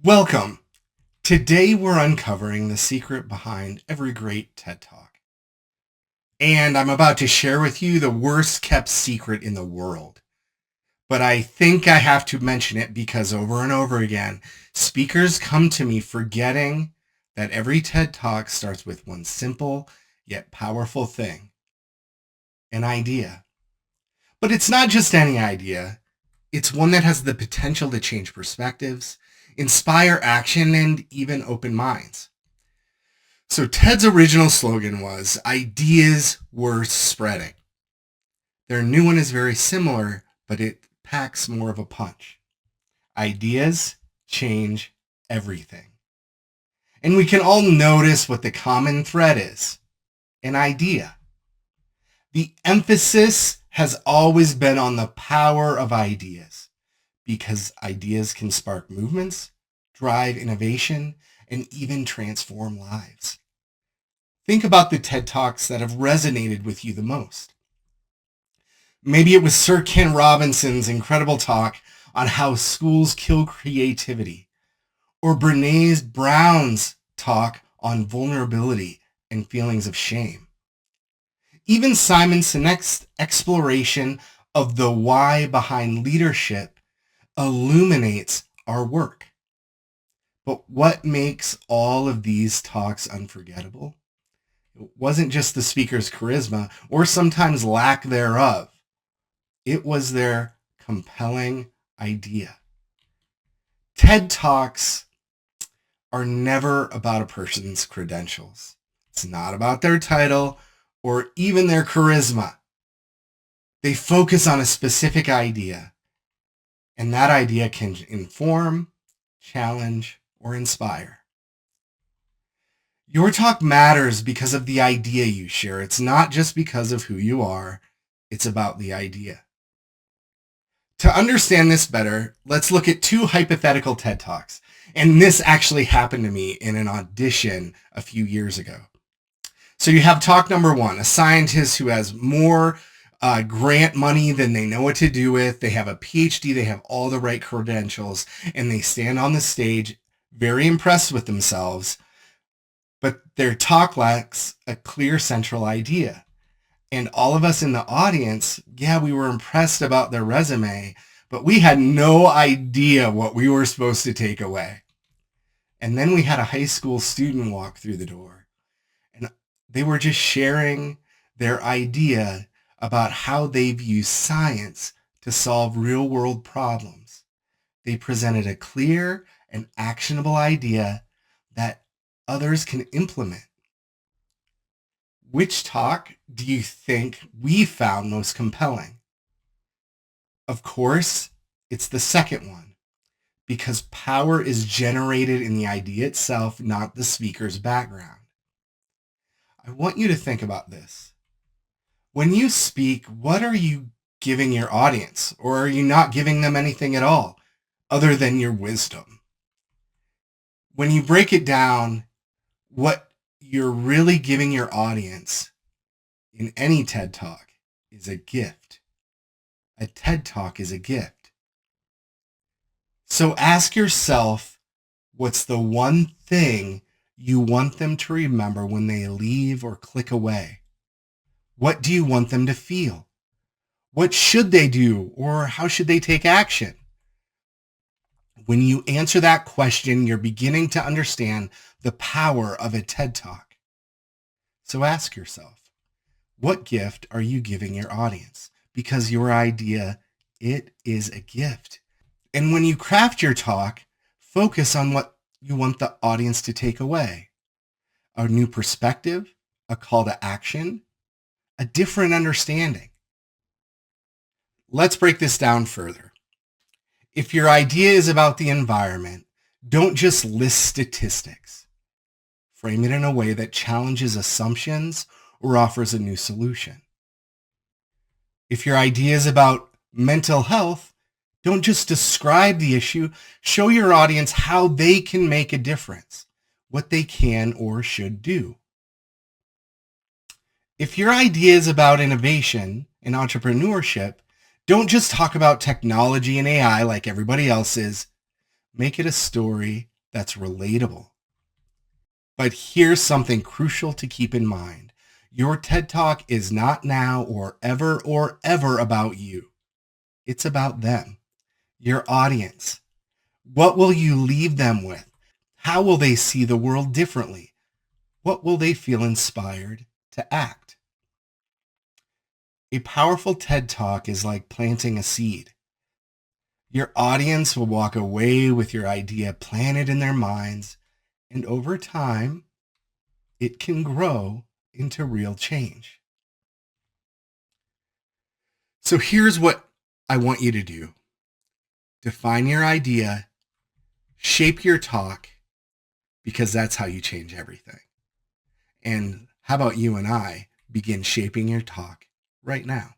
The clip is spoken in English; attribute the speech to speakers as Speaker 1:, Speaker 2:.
Speaker 1: Welcome. Today we're uncovering the secret behind every great TED Talk. And I'm about to share with you the worst kept secret in the world. But I think I have to mention it because over and over again, speakers come to me forgetting that every TED Talk starts with one simple yet powerful thing: an idea. But it's not just any idea. It's one that has the potential to change perspectives, inspire action, and even open minds. So TED's original slogan was "Ideas Worth Spreading." Their new one is very similar, but it packs more of a punch. Ideas change everything. And we can all notice what the common thread is: an idea. The emphasis has always been on the power of ideas, because ideas can spark movements, drive innovation, and even transform lives. Think about the TED Talks that have resonated with you the most. Maybe it was Sir Ken Robinson's incredible talk on how schools kill creativity, or Brené Brown's talk on vulnerability and feelings of shame. Even Simon Sinek's exploration of the why behind leadership illuminates our work. But what makes all of these talks unforgettable? It wasn't just the speaker's charisma, or sometimes lack thereof. It was their compelling idea. TED Talks are never about a person's credentials. It's not about their title or even their charisma. They focus on a specific idea, and that idea can inform, challenge, or inspire. Your talk matters because of the idea you share. It's not just because of who you are. It's about the idea. To understand this better, let's look at two hypothetical TED Talks. And this actually happened to me in an audition a few years ago. So you have talk number one: a scientist who has more grant money than they know what to do with. They have a PhD, they have all the right credentials, and they stand on the stage very impressed with themselves, but their talk lacks a clear central idea. And all of us in the audience, yeah, we were impressed about their resume, but we had no idea what we were supposed to take away. And then we had a high school student walk through the door, and they were just sharing their idea about how they've used science to solve real world problems. They presented a clear and actionable idea that others can implement. Which talk do you think we found most compelling? Of course, it's the second one, because power is generated in the idea itself, not the speaker's background. I want you to think about this. When you speak, what are you giving your audience? Or are you not giving them anything at all other than your wisdom? When you break it down, what you're really giving your audience in any TED Talk is a gift. A TED Talk is a gift. So ask yourself, what's the one thing you want them to remember when they leave or click away? What do you want them to feel? What should they do, or how should they take action? When you answer that question, you're beginning to understand the power of a TED Talk. So ask yourself, what gift are you giving your audience? Because your idea, it is a gift. And when you craft your talk, focus on what you want the audience to take away: a new perspective, a call to action, a different understanding. Let's break this down further. If your idea is about the environment, don't just list statistics. Frame it in a way that challenges assumptions or offers a new solution. If your idea is about mental health, don't just describe the issue. Show your audience how they can make a difference, what they can or should do. If your idea is about innovation and entrepreneurship, don't just talk about technology and AI like everybody else is. Make it a story that's relatable. But here's something crucial to keep in mind. Your TED Talk is not now or ever about you. It's about them, your audience. What will you leave them with? How will they see the world differently? What will they feel inspired to act? A powerful TED Talk is like planting a seed. Your audience will walk away with your idea planted in their minds, and over time, it can grow into real change. So here's what I want you to do. Define your idea, shape your talk, because that's how you change everything. And how about you and I begin shaping your talk right now?